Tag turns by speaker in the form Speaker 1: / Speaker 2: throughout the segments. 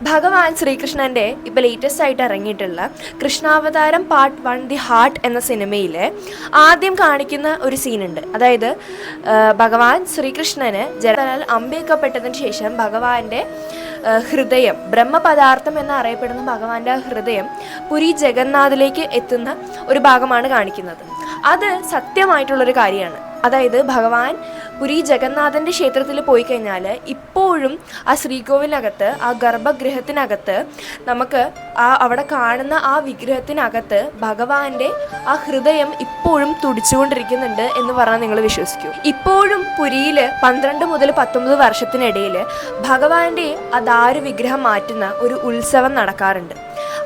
Speaker 1: ഭഗവാൻ ശ്രീകൃഷ്ണൻ്റെ ഇപ്പോൾ ലേറ്റസ്റ്റ് ആയിട്ട് ഇറങ്ങിയിട്ടുള്ള കൃഷ്ണാവതാരം പാർട്ട് 1 ദി ഹാർട്ട് എന്ന സിനിമയിൽ ആദ്യം കാണിക്കുന്ന ഒരു സീനുണ്ട്. അതായത് ഭഗവാൻ ശ്രീകൃഷ്ണന് ജലത്താൽ അമ്പേക്കപ്പെട്ടതിന് ശേഷം ഭഗവാന്റെ ഹൃദയം, ബ്രഹ്മപദാർത്ഥം എന്നറിയപ്പെടുന്ന ഭഗവാന്റെ ഹൃദയം പുരി ജഗന്നാഥിലേക്ക് എത്തുന്ന ഒരു ഭാഗമാണ് കാണിക്കുന്നത്. അത് സത്യമായിട്ടുള്ളൊരു കാര്യമാണ്. അതായത് ഭഗവാൻ പുരി ജഗന്നാഥൻ്റെ ക്ഷേത്രത്തിൽ പോയി കഴിഞ്ഞാൽ ഇപ്പോഴും ആ ശ്രീകോവിലിനകത്ത്, ആ ഗർഭഗൃഹത്തിനകത്ത് നമുക്ക് അവിടെ കാണുന്ന ആ വിഗ്രഹത്തിനകത്ത് ഭഗവാന്റെ ആ ഹൃദയം ഇപ്പോഴും തുടിച്ചുകൊണ്ടിരിക്കുന്നുണ്ട് എന്ന് പറഞ്ഞാൽ നിങ്ങൾ വിശ്വസിക്കൂ. ഇപ്പോഴും പുരിയിൽ 12 മുതൽ 19 വർഷത്തിനിടയിൽ ഭഗവാന്റെ ആ ദാരു വിഗ്രഹം മാറ്റുന്ന ഒരു ഉത്സവം നടക്കാറുണ്ട്.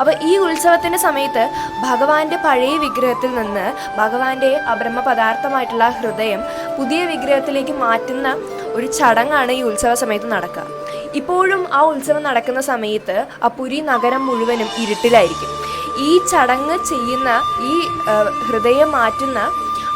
Speaker 1: അപ്പോൾ ഈ ഉത്സവത്തിൻ്റെ സമയത്ത് ഭഗവാന്റെ പഴയ വിഗ്രഹത്തിൽ നിന്ന് ഭഗവാന്റെ അബ്രഹ്മ പദാർത്ഥമായിട്ടുള്ള ഹൃദയം പുതിയ വിഗ്രഹത്തിലേക്ക് മാറ്റുന്ന ഒരു ചടങ്ങാണ് ഈ ഉത്സവ സമയത്ത് നടക്കുക. ഇപ്പോഴും ആ ഉത്സവം നടക്കുന്ന സമയത്ത് ആ പുരി നഗരം മുഴുവനും ഇരുട്ടിലായിരിക്കും. ഈ ചടങ്ങ് ചെയ്യുന്ന, ഈ ഹൃദയം മാറ്റുന്ന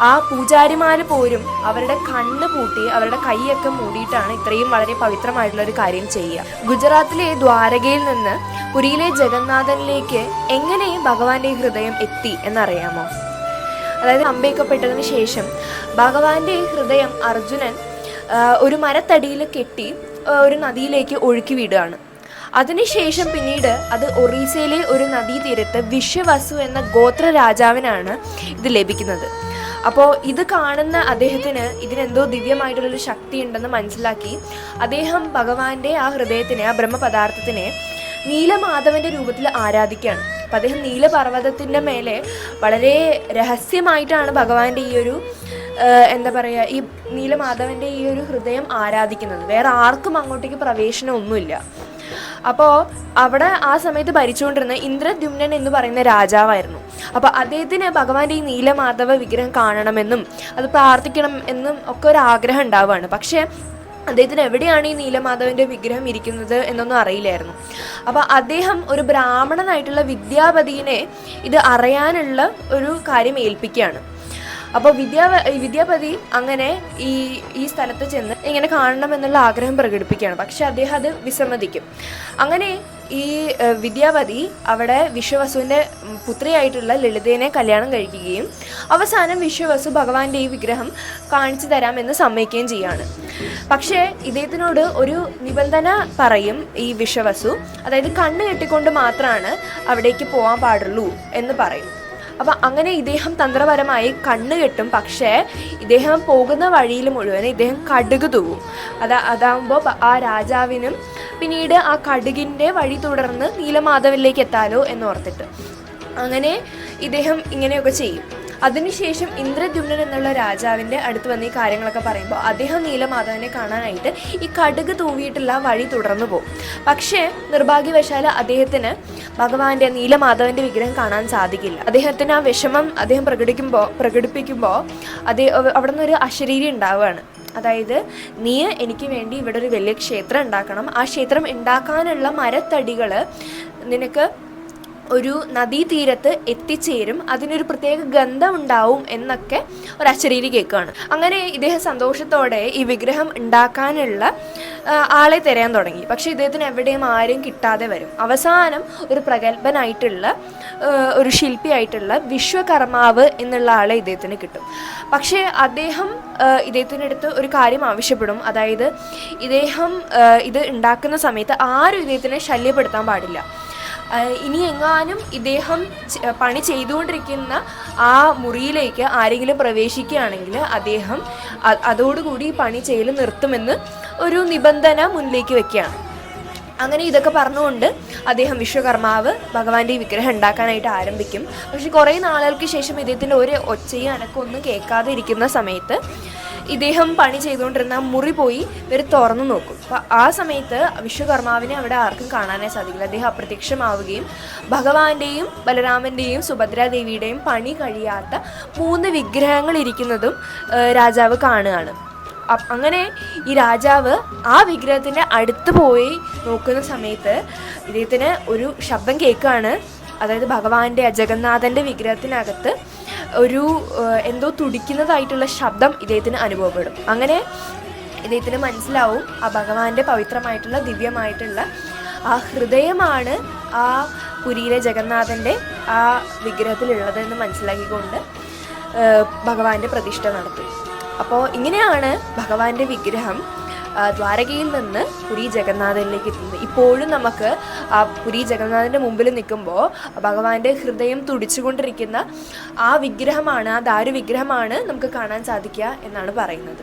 Speaker 1: ആ പൂജാരിമാർ പോലും അവരുടെ കണ്ണ് പൂട്ടി അവരുടെ കൈയൊക്കെ മൂടിയിട്ടാണ് ഇത്രയും വളരെ പവിത്രമായിട്ടുള്ള ഒരു കാര്യം ചെയ്യുക. ഗുജറാത്തിലെ ദ്വാരകയിൽ നിന്ന് പുരിയിലെ ജഗന്നാഥനിലേക്ക് എങ്ങനെ ഭഗവാന്റെ ഹൃദയം എത്തി എന്നറിയാമോ? അതായത് അമ്പേക്കപ്പെട്ടതിന് ശേഷം ഭഗവാന്റെ ഹൃദയം അർജുനൻ ഒരു മരത്തടിയിൽ കെട്ടി ഒരു നദിയിലേക്ക് ഒഴുക്കി വിടുകയാണ്. അതിനുശേഷം പിന്നീട് അത് ഒറീസയിലെ ഒരു നദീതീരത്ത് വിശ്വവസു എന്ന ഗോത്ര രാജാവിനാണ് ഇത് ലഭിക്കുന്നത്. അപ്പോൾ ഇത് കാണുന്ന അദ്ദേഹത്തിന് ഇതിനെന്തോ ദിവ്യമായിട്ടുള്ളൊരു ശക്തി ഉണ്ടെന്ന് മനസ്സിലാക്കി അദ്ദേഹം ഭഗവാന്റെ ആ ഹൃദയത്തിനെ, ആ ബ്രഹ്മപദാർത്ഥത്തിനെ നീലമാധവന്റെ രൂപത്തിൽ ആരാധിക്കുകയാണ്. അപ്പം അദ്ദേഹം നീലപർവ്വതത്തിൻ്റെ മേലെ വളരെ രഹസ്യമായിട്ടാണ് ഭഗവാന്റെ ഈ ഒരു എന്താ പറയുക, ഈ നീലമാധവന്റെ ഈ ഒരു ഹൃദയം ആരാധിക്കുന്നത്. വേറെ ആർക്കും അങ്ങോട്ടേക്ക് പ്രവേശനമൊന്നുമില്ല. അപ്പോൾ അവിടെ ആ സമയത്ത് ഭരിച്ചുകൊണ്ടിരുന്ന ഇന്ദ്രദ്യുമ്നൻ എന്ന് പറയുന്ന രാജാവായിരുന്നു. അപ്പോൾ അദ്ദേഹത്തിന് ഭഗവാന്റെ ഈ നീലമാധവ വിഗ്രഹം കാണണമെന്നും അത് പ്രാർത്ഥിക്കണം എന്നും ഒക്കെ ഒരു ആഗ്രഹം ഉണ്ടാവുകയാണ്. പക്ഷേ അദ്ദേഹത്തിന് എവിടെയാണ് ഈ നീലമാധവന്റെ വിഗ്രഹം ഇരിക്കുന്നത് എന്നൊന്നും അറിയില്ലായിരുന്നു. അപ്പോൾ അദ്ദേഹം ഒരു ബ്രാഹ്മണനായിട്ടുള്ള വിദ്യാപതിയെ ഇത് അറിയാനുള്ള ഒരു കാര്യം ഏൽപ്പിക്കുകയാണ്. അപ്പോൾ വിദ്യാപതി അങ്ങനെ ഈ സ്ഥലത്ത് ചെന്ന് ഇങ്ങനെ കാണണമെന്നുള്ള ആഗ്രഹം പ്രകടിപ്പിക്കുകയാണ്. പക്ഷെ അദ്ദേഹം അത് വിസമ്മതിക്കും. അങ്ങനെ ഈ വിദ്യാപതി അവിടെ വിശ്വവസുവിൻ്റെ പുത്രിയായിട്ടുള്ള ലളിതയെ കല്യാണം കഴിക്കുകയും അവസാനം വിശ്വവസു ഭഗവാന്റെ ഈ വിഗ്രഹം കാണിച്ചു തരാമെന്ന് സമ്മതിക്കുകയും ചെയ്യാണ്. പക്ഷേ ഇദ്ദേഹത്തിനോട് ഒരു നിബന്ധന പറയും ഈ വിശ്വവസു. അതായത് കണ്ണ് കെട്ടിക്കൊണ്ട് മാത്രമാണ് അവിടേക്ക് പോകാൻ പാടുള്ളൂ എന്ന് പറയും. അപ്പം അങ്ങനെ ഇദ്ദേഹം തന്ത്രപരമായി കണ്ണ് കെട്ടും. പക്ഷേ ഇദ്ദേഹം പോകുന്ന വഴിയിൽ മുഴുവൻ ഇദ്ദേഹം കടുക് തൂവും. അതാകുമ്പോൾ ആ രാജാവിനും പിന്നീട് ആ കടുകിൻ്റെ വഴി തുടർന്ന് നീലമാധവനിലേക്ക് എത്താലോ എന്നോർത്തിട്ട് അങ്ങനെ ഇദ്ദേഹം ഇങ്ങനെയൊക്കെ ചെയ്യും. അതിനുശേഷം ഇന്ദ്രദ്യുമ്നൻ എന്നുള്ള രാജാവിൻ്റെ അടുത്ത് വന്ന് ഈ കാര്യങ്ങളൊക്കെ പറയുമ്പോൾ അദ്ദേഹം നീലമാധവനെ കാണാനായിട്ട് ഈ കടുക് തൂവിയിട്ടുള്ള വഴി തുടർന്നു പോകും. പക്ഷേ നിർഭാഗ്യവശാൽ അദ്ദേഹത്തിന് ഭഗവാന്റെ നീലമാധവന്റെ വിഗ്രഹം കാണാൻ സാധിക്കില്ല. അദ്ദേഹത്തിന് ആ വിഷമം അദ്ദേഹം പ്രകടിപ്പിക്കുമ്പോൾ അവിടെ നിന്നൊരു അശരീരി ഉണ്ടാവുകയാണ്. അതായത് നീ എനിക്ക് വേണ്ടി ഇവിടെ ഒരു വലിയ ക്ഷേത്രം ഉണ്ടാക്കണം, ആ ക്ഷേത്രം ഉണ്ടാക്കാനുള്ള മരത്തടികൾ നിനക്ക് ഒരു നദീതീരത്ത് എത്തിച്ചേരും, അതിനൊരു പ്രത്യേക ഗന്ധം ഉണ്ടാവും എന്നൊക്കെ ഒരു അശരീരി കേൾക്കുകയാണ്. അങ്ങനെ ഇദ്ദേഹം സന്തോഷത്തോടെ ഈ വിഗ്രഹം ഉണ്ടാക്കാനുള്ള ആളെ തിരയാൻ തുടങ്ങി. പക്ഷേ ഇദ്ദേഹത്തിന് എവിടെയും ആരും കിട്ടാതെ വരും. അവസാനം ഒരു പ്രഗത്ഭനായിട്ടുള്ള ഒരു ശില്പിയായിട്ടുള്ള വിശ്വകർമാവ് എന്നുള്ള ആളെ ഇദ്ദേഹത്തിന് കിട്ടും. പക്ഷേ അദ്ദേഹം ഇദ്ദേഹത്തിൻ്റെ അടുത്ത് ഒരു കാര്യം ആവശ്യപ്പെടും. അതായത് ഇദ്ദേഹം ഇത് ഉണ്ടാക്കുന്ന സമയത്ത് ആരും ഇദ്ദേഹത്തിനെ ശല്യപ്പെടുത്താൻ പാടില്ല. ഇനി എങ്ങാനും ഇദ്ദേഹം പണി ചെയ്തുകൊണ്ടിരിക്കുന്ന ആ മുറിയിലേക്ക് ആരെങ്കിലും പ്രവേശിക്കുകയാണെങ്കിൽ അദ്ദേഹം അതോടുകൂടി പണി ചെയ്യൽ നിർത്തുമെന്ന് ഒരു നിബന്ധന മുന്നിലേക്ക് വെക്കുകയാണ്. അങ്ങനെ ഇതൊക്കെ പറഞ്ഞുകൊണ്ട് അദ്ദേഹം വിശ്വകർമാവ് ഭഗവാന്റെ ഈ വിഗ്രഹം ഉണ്ടാക്കാനായിട്ട് ആരംഭിക്കും. പക്ഷെ കുറേ നാളുകൾക്ക് ശേഷം ഇദ്ദേഹത്തിൻ്റെ ഒരു ഒച്ചയും അനക്കൊന്നും കേൾക്കാതെ ഇരിക്കുന്ന സമയത്ത് ഇദ്ദേഹം പണി ചെയ്തുകൊണ്ടിരുന്ന മുറി പോയി ഇവർ തുറന്നു നോക്കും. അപ്പം ആ സമയത്ത് വിശ്വകർമാവിനെ അവിടെ ആർക്കും കാണാനേ സാധിക്കില്ല. അദ്ദേഹം അപ്രത്യക്ഷമാവുകയും ഭഗവാന്റെയും ബലരാമൻ്റെയും സുഭദ്രാദേവിയുടെയും പണി കഴിയാത്ത 3 വിഗ്രഹങ്ങൾ ഇരിക്കുന്നതും രാജാവ് കാണുകയാണ്. അങ്ങനെ ഈ രാജാവ് ആ വിഗ്രഹത്തിൻ്റെ അടുത്ത് പോയി നോക്കുന്ന സമയത്ത് ഇദ്ദേഹത്തിന് ഒരു ശബ്ദം കേൾക്കുകയാണ്. അതായത് ഭഗവാന്റെ ജഗന്നാഥൻ്റെ വിഗ്രഹത്തിനകത്ത് ഒരു എന്തോ തുടിക്കുന്നതായിട്ടുള്ള ശബ്ദം ഇദ്ദേഹത്തിന് അനുഭവപ്പെടും. അങ്ങനെ ഇദ്ദേഹത്തിന് മനസ്സിലാവും ആ ഭഗവാന്റെ പവിത്രമായിട്ടുള്ള ദിവ്യമായിട്ടുള്ള ആ ഹൃദയമാണ് ആ പുരിയിലെ ജഗന്നാഥൻ്റെ ആ വിഗ്രഹത്തിലുള്ളതെന്ന് മനസ്സിലാക്കിക്കൊണ്ട് ഭഗവാന്റെ പ്രതിഷ്ഠ നടത്തി. അപ്പോൾ ഇങ്ങനെയാണ് ഭഗവാന്റെ വിഗ്രഹം ദ്വാരകയിൽ നിന്ന് പുരി ജഗന്നാഥനിലേക്ക് എത്തുന്നത്. ഇപ്പോഴും നമുക്ക് ആ പുരി ജഗന്നാഥൻ്റെ മുമ്പിൽ നിൽക്കുമ്പോൾ ഭഗവാന്റെ ഹൃദയം തുടിച്ചുകൊണ്ടിരിക്കുന്ന ആ വിഗ്രഹമാണ്, ആ ദാരു വിഗ്രഹമാണ് നമുക്ക് കാണാൻ സാധിക്കുക എന്നാണ് പറയുന്നത്.